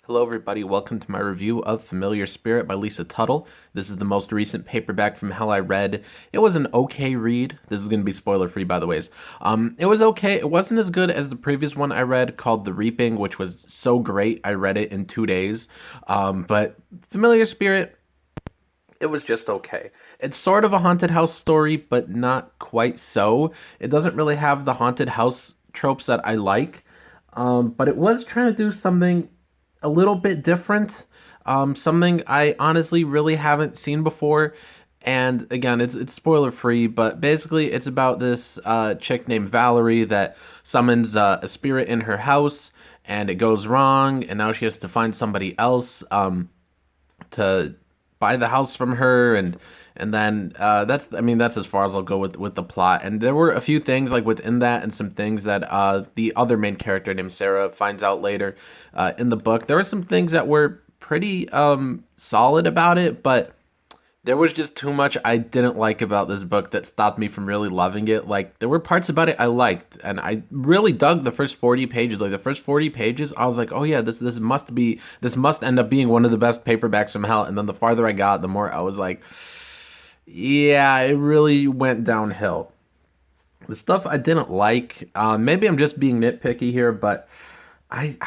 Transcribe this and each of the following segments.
Hello, everybody. Welcome to my review of Familiar Spirit by Lisa Tuttle. This is the most recent paperback from hell I read. It was an okay read. This is going to be spoiler-free, by the ways. It was okay. It wasn't as good as the previous one I read called The Reaping, which was so great. I read it in 2 days. But Familiar Spirit, it was just okay. It's sort of a haunted house story, but not quite so. It doesn't really have the haunted house tropes that I like. But it was trying to do something a little bit different, something I honestly really haven't seen before. And again, it's spoiler free, but basically it's about this chick named Valerie that summons a spirit in her house, and it goes wrong, and now she has to find somebody else to buy the house from her, and then that's as far as I'll go with the plot. And there were a few things like within that, and some things that the other main character named Sarah finds out later in the book. There were some things that were pretty solid about it, but there was just too much I didn't like about this book that stopped me from really loving it. Like, there were parts about it I liked, and I really dug the first 40 pages. Like, the first 40 pages, I was like, oh yeah, this must end up being one of the best paperbacks from hell. And then the farther I got, the more I was like, yeah, it really went downhill. The stuff I didn't like, maybe I'm just being nitpicky here, but I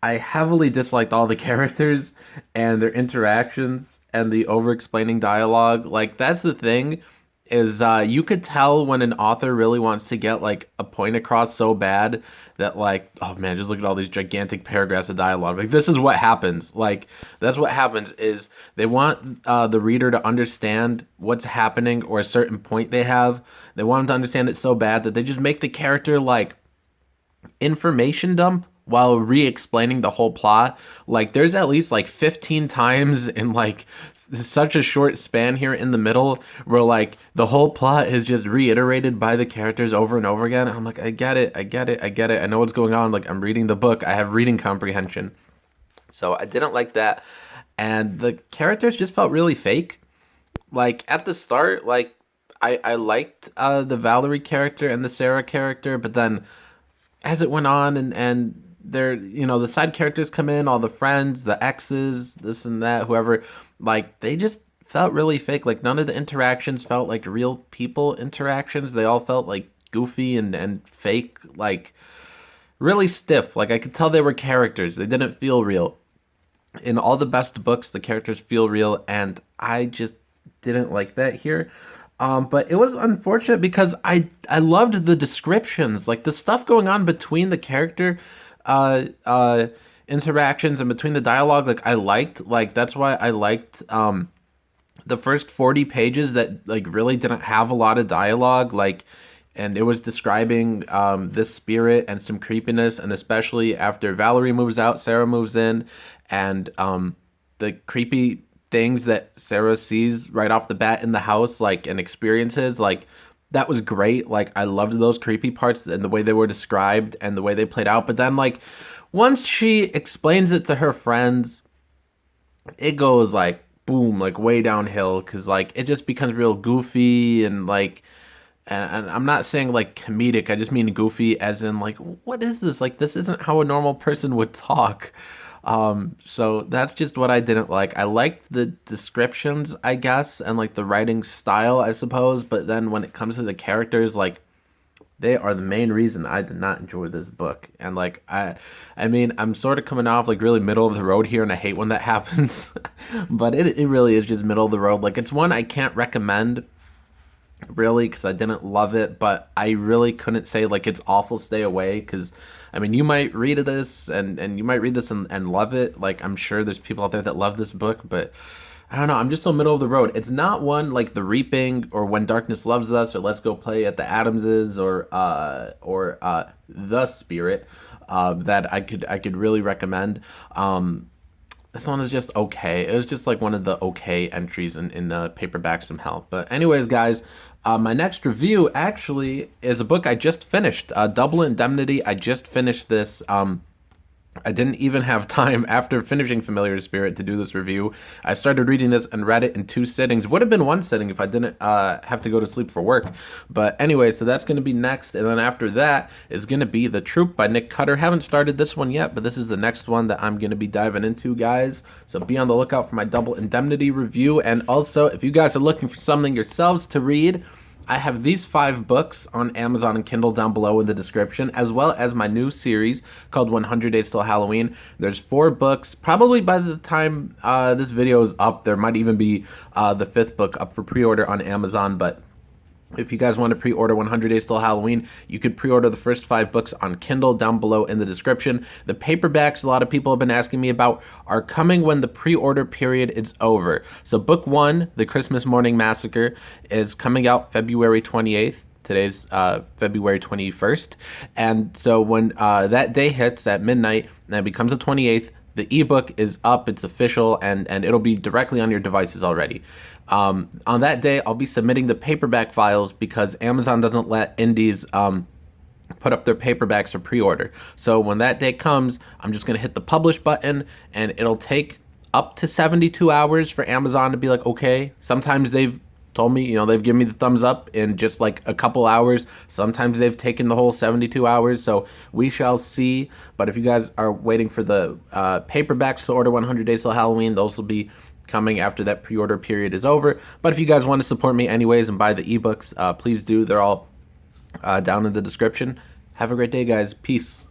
heavily disliked all the characters and their interactions and the over-explaining dialogue. Like, that's the thing, is you could tell when an author really wants to get like a point across so bad that, like, oh man, just look at all these gigantic paragraphs of dialogue. Like, this is what happens. Like, that's what happens, is they want the reader to understand what's happening, or a certain point they have. They want them to understand it so bad that they just make the character like information dump while re-explaining the whole plot. Like, there's at least like 15 times in like such a short span here in the middle where like the whole plot is just reiterated by the characters over and over again. I'm like, I get it. I know what's going on. Like, I'm reading the book. I have reading comprehension. So I didn't like that. And the characters just felt really fake. Like, at the start, like, I liked the Valerie character and the Sarah character, but then as it went on, and they're, the side characters come in, all the friends, the exes, this and that, whoever, like, they just felt really fake. Like, none of the interactions felt like real people interactions. They all felt like goofy and fake, like really stiff. Like, I could tell they were characters. They didn't feel real. In all the best books, the characters feel real, and I just didn't like that here. But it was unfortunate because I loved the descriptions, like the stuff going on between the character interactions and between the dialogue. Like, I liked, like, that's why I liked the first 40 pages that like really didn't have a lot of dialogue, like, and it was describing this spirit and some creepiness, and especially after Valerie moves out, Sarah moves in, and the creepy things that Sarah sees right off the bat in the house, like, and experiences, like, that was great. Like, I loved those creepy parts and the way they were described and the way they played out. But then, like, once she explains it to her friends, it goes like boom, like way downhill, because like it just becomes real goofy and like, and I'm not saying like comedic, I just mean goofy as in like, what is this? Like, this isn't how a normal person would talk. So that's just what I didn't like. I liked the descriptions, I guess, and like the writing style, I suppose, but then when it comes to the characters, like, they are the main reason I did not enjoy this book. And like, I mean, I'm sort of coming off like really middle of the road here, and I hate when that happens, but it really is just middle of the road. Like, it's one I can't recommend really, because I didn't love it, but I really couldn't say like it's awful, stay away, because I mean, you might read this and you might read this and love it. Like, I'm sure there's people out there that love this book, but I don't know, I'm just so middle of the road. It's not one like The Reaping or When Darkness Loves Us or Let's Go Play at the Adamses or The Spirit that I could really recommend. This one is just okay. It was just like one of the okay entries in the paperbacks from hell. But anyways, guys, my next review actually is a book I just finished, Double Indemnity. I just finished this I didn't even have time after finishing Familiar Spirit to do this review. I started reading this and read it in 2 sittings. Would have been 1 sitting if I didn't have to go to sleep for work. But anyway, so that's going to be next. And then after that is going to be The Troop by Nick Cutter. Haven't started this one yet, but this is the next one that I'm going to be diving into, guys. So be on the lookout for my Double Indemnity review. And also, if you guys are looking for something yourselves to read, I have these 5 books on Amazon and Kindle down below in the description, as well as my new series called 100 Days Till Halloween. There's 4 books. Probably by the time this video is up, there might even be the 5th book up for pre-order on Amazon, but if you guys want to pre-order 100 Days Till Halloween, you could pre-order the first 5 books on Kindle down below in the description. The paperbacks a lot of people have been asking me about are coming when the pre-order period is over. So book 1, The Christmas Morning Massacre, is coming out February 28th. Today's February 21st. And so when that day hits at midnight and it becomes the 28th, the ebook is up, it's official, and it'll be directly on your devices already. On that day, I'll be submitting the paperback files because Amazon doesn't let indies put up their paperbacks for pre-order. So when that day comes, I'm just going to hit the publish button, and it'll take up to 72 hours for Amazon to be like, okay. Sometimes they've told me, they've given me the thumbs up in just like a couple hours. Sometimes they've taken the whole 72 hours, so we shall see. But if you guys are waiting for the paperbacks to order 100 Days Till Halloween, those will be coming after that pre-order period is over. But if you guys want to support me anyways and buy the ebooks, please do. They're all down in the description. Have a great day, guys. Peace.